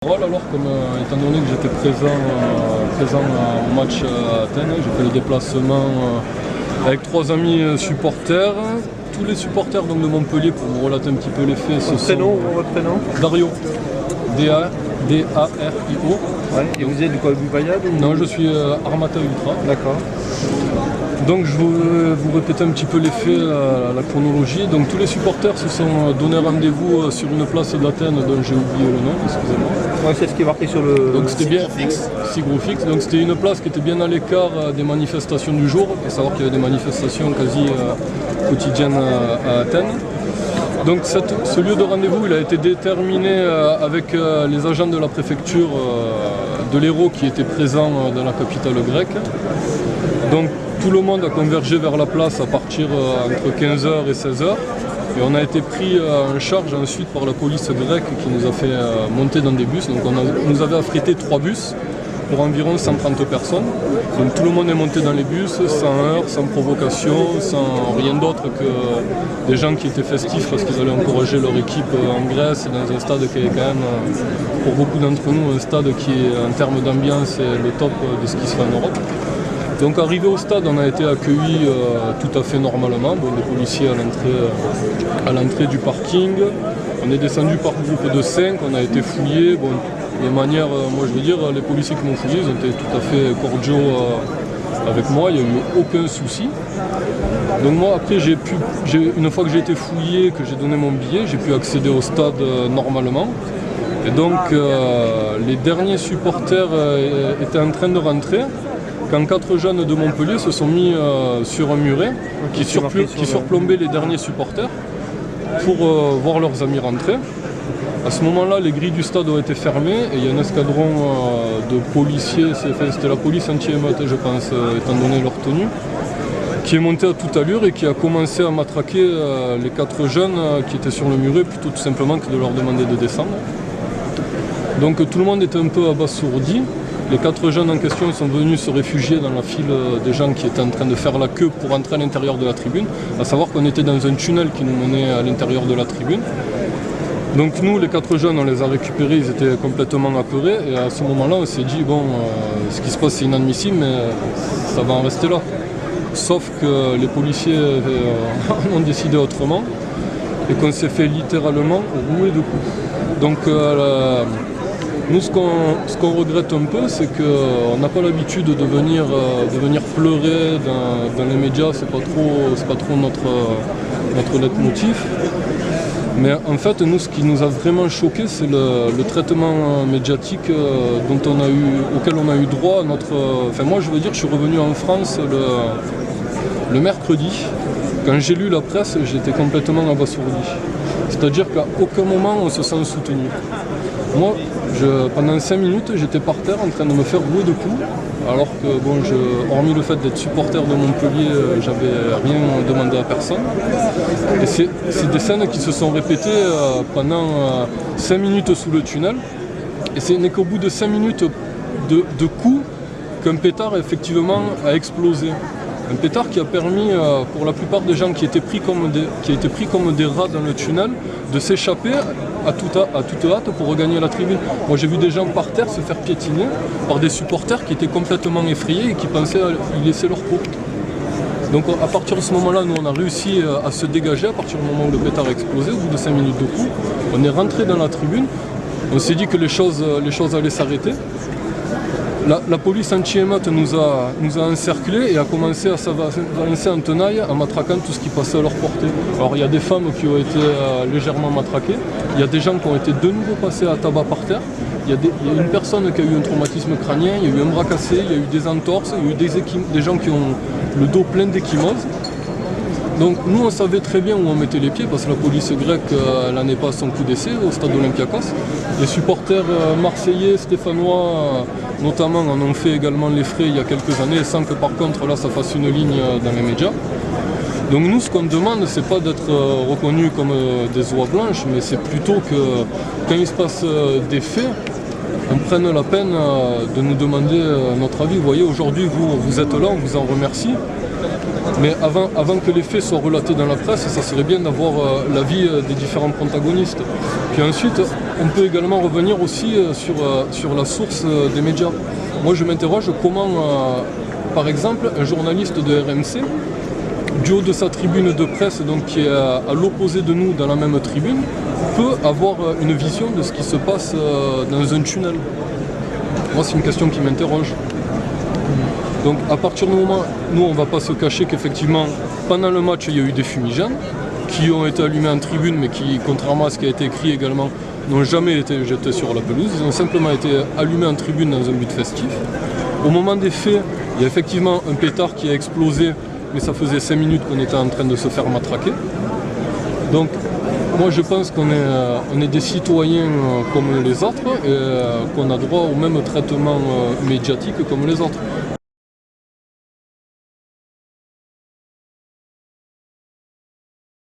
Voilà, alors, étant donné que j'étais présent au match à Athènes, j'ai fait le déplacement avec 3 amis supporters. Tous les supporters donc, de Montpellier, pour vous relater un petit peu les faits, votre prénom Dario, D-A-R-I-O. Ouais. Et vous êtes du quoi, du Bayad ou... Non, je suis Armata Ultra. D'accord. Donc je vais vous répéter un petit peu les faits, la chronologie. Donc tous les supporters se sont donné rendez-vous sur une place d'Athènes dont j'ai oublié le nom, excusez-moi. Ouais, c'est ce qui est marqué sur le... Donc c'était bien Sigrofix. Donc c'était une place qui était bien à l'écart des manifestations du jour. Il faut savoir qu'il y avait des manifestations quasi quotidiennes à Athènes. Donc ce lieu de rendez-vous il a été déterminé avec les agents de la préfecture de l'Hérault qui étaient présents dans la capitale grecque. Donc tout le monde a convergé vers la place à partir entre 15h et 16h. Et on a été pris en charge ensuite par la police grecque qui nous a fait monter dans des bus. Donc on nous avait affrété 3 bus pour environ 130 personnes. Donc tout le monde est monté dans les bus, sans heurts, sans provocation, sans rien d'autre que des gens qui étaient festifs parce qu'ils allaient encourager leur équipe en Grèce, dans un stade qui est quand même, pour beaucoup d'entre nous, un stade qui est en termes d'ambiance est le top de ce qui se fait en Europe. Donc arrivé au stade, on a été accueillis tout à fait normalement. Bon, les policiers à l'entrée du parking. On est descendu par groupe de 5, on a été fouillés. Bon, de manière, moi je veux dire, les policiers qui m'ont fouillé, ils ont été tout à fait cordiaux avec moi, il n'y a eu aucun souci. Donc moi après, une fois que j'ai été fouillé, que j'ai donné mon billet, j'ai pu accéder au stade normalement. Et donc les derniers supporters étaient en train de rentrer. Quand 4 jeunes de Montpellier se sont mis sur un muret qui surplombait les derniers supporters pour voir leurs amis rentrer. À ce moment-là, les grilles du stade ont été fermées et il y a un escadron de policiers, c'était la police anti-émeute je pense, étant donné leur tenue, qui est monté à toute allure et qui a commencé à matraquer les 4 jeunes qui étaient sur le muret plutôt tout simplement que de leur demander de descendre. Donc tout le monde était un peu abasourdi. Les 4 jeunes en question sont venus se réfugier dans la file des gens qui étaient en train de faire la queue pour entrer à l'intérieur de la tribune, à savoir qu'on était dans un tunnel qui nous menait à l'intérieur de la tribune. Donc nous, les 4 jeunes, on les a récupérés, ils étaient complètement apeurés et à ce moment-là, on s'est dit, bon, ce qui se passe c'est inadmissible, mais ça va en rester là. Sauf que les policiers ont décidé autrement et qu'on s'est fait littéralement rouer de coups. Donc nous, ce qu'on regrette un peu, c'est qu'on n'a pas l'habitude de venir pleurer dans les médias, c'est pas trop notre leitmotiv. Mais en fait, nous, ce qui nous a vraiment choqué, c'est le traitement médiatique auquel on a eu droit. Moi, je veux dire, je suis revenu en France le mercredi. Quand j'ai lu la presse, j'étais complètement abasourdi. C'est-à-dire qu'à aucun moment, on se sent soutenu. Moi, pendant 5 minutes, j'étais par terre en train de me faire rouer de coups, alors que, bon, hormis le fait d'être supporter de Montpellier, j'avais rien demandé à personne. Et c'est des scènes qui se sont répétées pendant 5 minutes sous le tunnel. Et ce n'est qu'au bout de 5 minutes de coups qu'un pétard, effectivement, a explosé. Un pétard qui a permis, pour la plupart des gens qui étaient pris comme des rats dans le tunnel, de s'échapper à toute hâte pour regagner la tribune. Moi j'ai vu des gens par terre se faire piétiner par des supporters qui étaient complètement effrayés et qui pensaient y laisser leur peau. Donc à partir de ce moment-là, nous on a réussi à se dégager à partir du moment où le pétard a explosé, au bout de 5 minutes de coup. On est rentré dans la tribune, on s'est dit que les choses allaient s'arrêter. La police anti-émeute nous a encerclés et a commencé à s'avancer en tenaille en matraquant tout ce qui passait à leur portée. Alors il y a des femmes qui ont été légèrement matraquées, il y a des gens qui ont été de nouveau passés à tabac par terre, il y a une personne qui a eu un traumatisme crânien, il y a eu un bras cassé, il y a eu des entorses, il y a eu des gens qui ont le dos plein d'échymoses. Donc nous on savait très bien où on mettait les pieds parce que la police grecque n'en est pas à son coup d'essai au stade Olympiakos. Les supporters marseillais, stéphanois notamment en ont fait également les frais il y a quelques années sans que par contre là ça fasse une ligne dans les médias. Donc nous ce qu'on demande c'est pas d'être reconnus comme des oies blanches mais c'est plutôt que quand il se passe des faits on prenne la peine de nous demander notre avis. Vous voyez aujourd'hui vous êtes là, on vous en remercie. Mais avant que les faits soient relatés dans la presse, ça serait bien d'avoir l'avis des différents protagonistes. Puis ensuite, on peut également revenir aussi sur la source des médias. Moi je m'interroge comment, par exemple, un journaliste de RMC, du haut de sa tribune de presse, donc qui est à l'opposé de nous dans la même tribune, peut avoir une vision de ce qui se passe dans un tunnel. Moi c'est une question qui m'interroge. Donc à partir du moment, nous on ne va pas se cacher qu'effectivement pendant le match il y a eu des fumigènes qui ont été allumés en tribune mais qui, contrairement à ce qui a été écrit également, n'ont jamais été jetés sur la pelouse. Ils ont simplement été allumés en tribune dans un but festif. Au moment des faits, il y a effectivement un pétard qui a explosé, mais ça faisait 5 minutes qu'on était en train de se faire matraquer. Donc moi je pense qu'on est des citoyens comme les autres et qu'on a droit au même traitement médiatique comme les autres.